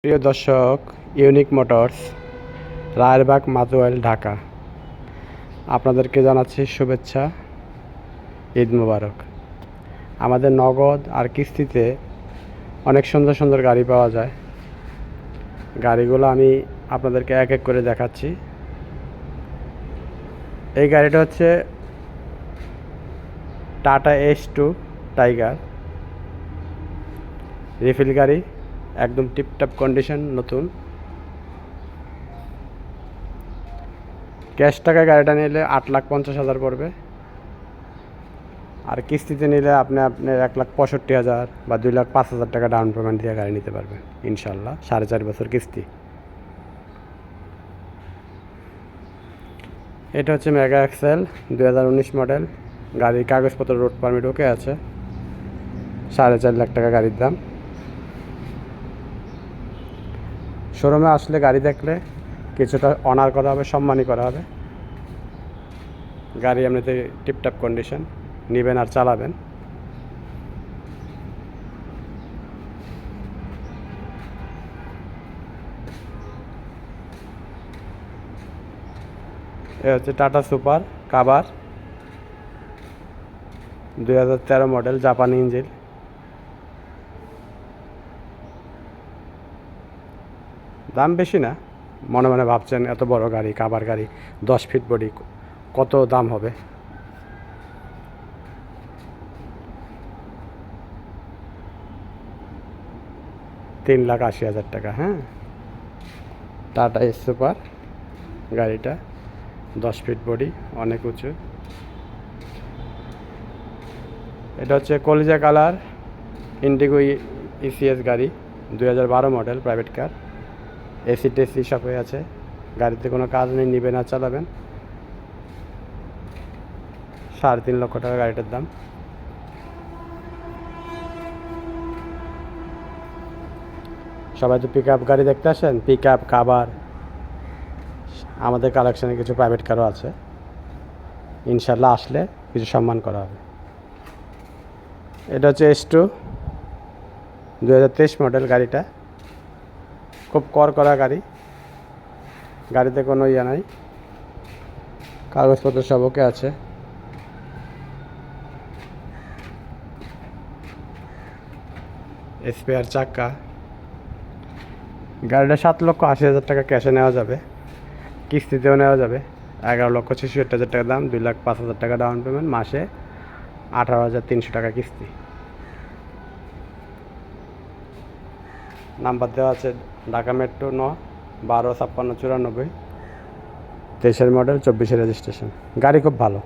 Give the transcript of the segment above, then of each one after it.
প্রিয় দর্শক, unique motors, Rayerbag, Matuail, Dhaka. আপনাদেরকে জানাচ্ছি শুভেচ্ছা, ঈদ মুবারক। আমাদের নগদ আর কিস্তিতে অনেক সুন্দর সুন্দর গাড়ি পাওয়া যায়। গাড়িগুলো আমি আপনাদেরকে এক এক করে দেখাচ্ছি। এই গাড়িটা হচ্ছে টাটা S2 টাইগার, রিফিল গাড়ি, একদম টিপটপ কন্ডিশন, নতুন। ক্যাশ টাকায় গাড়িটা নিলে 8,50,000 পড়বে, আর কিস্তিতে নিলে আপনি আপনার 1,65,000 বা 2,05,000 টাকা ডাউন পেমেন্ট দিয়ে গাড়ি নিতে পারবেন ইনশাল্লাহ। 4.5 বছর কিস্তি। এটা হচ্ছে মেগা এক্সেল 2019 মডেল। গাড়ির কাগজপত্র, রোড পারমিট ওকে আছে। 4.5 লাখ টাকা গাড়ির দাম। শোরুমে আসলে গাড়ি দেখলে কিছুটা অনার করা হবে, সম্মানই করা হবে। গাড়ি এমনিতে টিপটপ কন্ডিশন, নেবেন আর চালাবেন। এ হচ্ছে টাটা সুপার কাভার 2013 মডেল, জাপানি ইঞ্জিন। দাম বেশি না, মনে মনে ভাবছেন এত বড় গাড়ি, কাভার গাড়ি, 10 ফিট বডি, কত দাম হবে? $3,80,000 টাকা। হ্যাঁ, টাটা এস সুপার গাড়িটা 10 ফিট বডি, অনেক উঁচু। এটা হচ্ছে কলিজা কালার ইন্ডিগো ECS গাড়ি, 2012 মডেল, প্রাইভেট কার। এসি টেসি সব হয়ে আছে। গাড়িতে কোনো কাজ নেই, নেবেন আর চালাবেন। 3.5 লক্ষ টাকা গাড়িটার দাম। সবাই তো পিক আপ গাড়ি দেখতে আসেন, পিক আপ, কাভার। আমাদের কালেকশানে কিছু প্রাইভেট কারও আছে, ইনশাল্লাহ আসলে কিছু সম্মান করা হবে। এটা হচ্ছে S2 2023 মডেল গাড়িটা, খুব করা গাড়ি। গাড়িতে কোনো ইয়ে নাই, কাগজপত্র সব ওকে আছে। স্পেয়ার চাকা। গাড়িটা 7,80,000 টাকা ক্যাশে নেওয়া যাবে, কিস্তিতেও নেওয়া যাবে। 11,66,000 টাকা দাম, 2,05,000 টাকা ডাউন পেমেন্ট, মাসে 18,300 টাকা কিস্তি। নাম্বার দেওয়া আছে, ঢাকা মেট্রো 9 12 56 94, 23 মডেল, 24 রেজিস্ট্রেশন। গাড়ি খুব ভালো,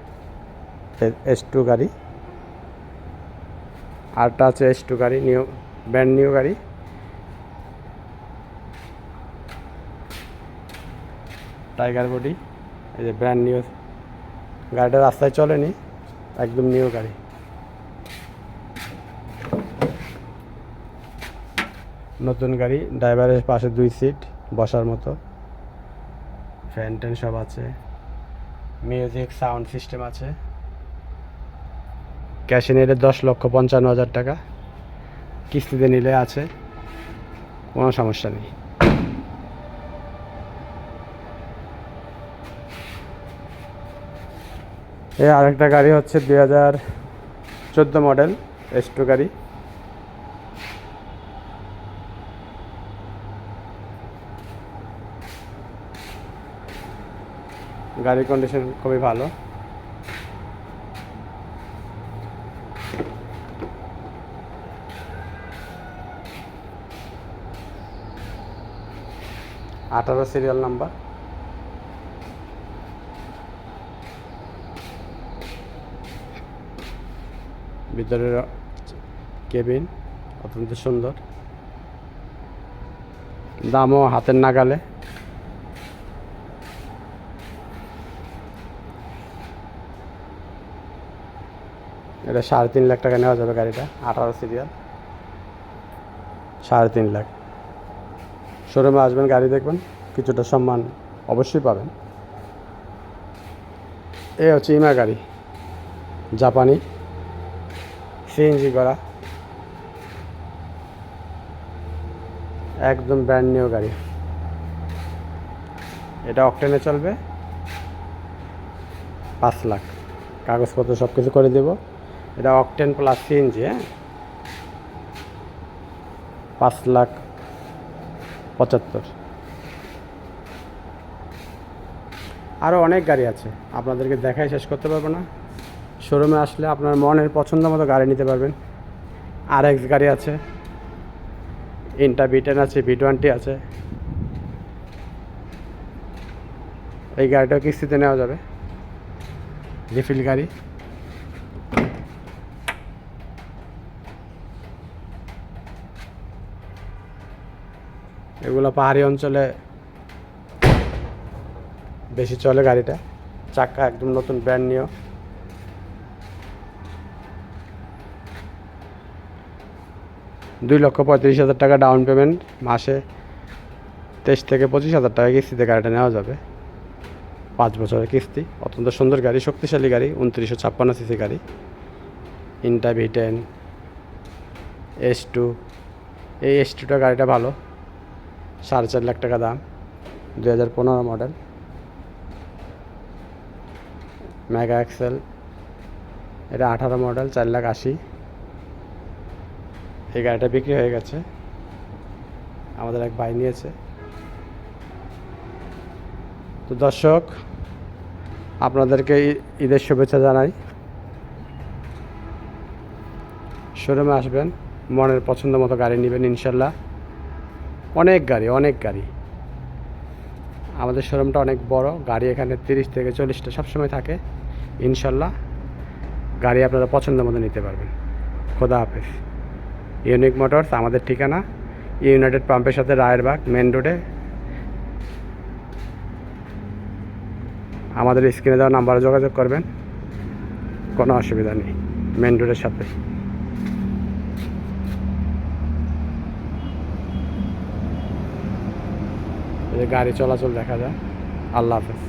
S2 গাড়ি। আরটা আছে S2 গাড়ি, নিউ, ব্র্যান্ড নিউ গাড়ি। টাইগার বডি, এই যে ব্র্যান্ড নিউ। গাড়িটা রাস্তায় চলেনি, একদম নিউ গাড়ি। নতুন গাড়ি, ড্রাইভারের পাশে 2 সিট বসার মতো, ফ্যান ট্যান সব আছে, মিউজিক সাউন্ড সিস্টেম আছে। ক্যাশে নিলে 10,55,000 টাকা, কিস্তিতে নিলে আছে, কোনো সমস্যা নেই। এই আরেকটা গাড়ি হচ্ছে 2014 মডেল S2 গাড়ি। গাড়ির কন্ডিশন খুবই ভালো। '18 সিরিয়াল নাম্বার। ভিতরের কেবিন অত্যন্ত সুন্দর, দামও হাতের নাগালে। এটা 3.5 লাখ টাকা নেওয়া যাবে গাড়িটা, 18 সিরিয়াল, 3.5 লাখ। শোরুমে আসবেন, গাড়ি দেখবেন, কিছুটা সম্মান অবশ্যই পাবেন। এ হচ্ছে ইমা গাড়ি, জাপানি, CNG করা, একদম ব্র্যান্ড নিউ গাড়ি। এটা অকটেনে চলবে, 5 লাখ, কাগজপত্র সব কিছু করে দেব। এটা অকটেন প্লাস সিএনজি, হ্যাঁ, 5,75,000। আরও অনেক গাড়ি আছে, আপনাদেরকে দেখাই শেষ করতে পারবো না। শোরুমে আসলে আপনার মনের পছন্দ মতো গাড়ি নিতে পারবেন। RX গাড়ি আছে, ইন্টা V10 আছে, V20 আছে। এই গাড়িটাও কিস্তিতে নেওয়া যাবে, রিফিল গাড়ি। এগুলো পাহাড়ি অঞ্চলে বেশি চলে গাড়িটা। চাকা একদম নতুন ব্র্যান্ড নিউ। $2,35,000 টাকা ডাউন পেমেন্ট, মাসে 23 থেকে 25,000 টাকা কিস্তিতে গাড়িটা নেওয়া যাবে। 5 বছরের কিস্তি। অত্যন্ত সুন্দর গাড়ি, শক্তিশালী গাড়ি, 2956 সিসি গাড়ি। ইন্টা V10 S2। এই S2টা গাড়িটা ভালো, 4.5 লাখ টাকা দাম, 2015 মডেল। মেগা এক্সেল, এটা 18 মডেল, 4,80,000। এই গাড়িটা বিক্রি হয়ে গেছে, আমাদের এক ভাই নিয়েছে। তো দর্শক, আপনাদেরকে ঈদের শুভেচ্ছা জানাই। শোরুমে আসবেন, মনের পছন্দ মতো গাড়ি নেবেন ইনশাল্লাহ। অনেক গাড়ি। আমাদের শোরুমটা অনেক বড়, গাড়ি এখানে 30 থেকে 40টা সবসময় থাকে ইনশাল্লাহ। গাড়ি আপনারা পছন্দ মতো নিতে পারবেন। খোদা হাফেজ। ইউনিক মোটরস আমাদের ঠিকানা ইউনাইটেড পাম্পের সাথে রায়েরবাগ মেন রোডে। আমাদের স্ক্রিনে দেওয়া নাম্বারে যোগাযোগ করবেন, কোনো অসুবিধা নেই, মেন রোডের সাথে। এই গাড়ি চলাচল দেখা যায়। আল্লাহ হাফেজ।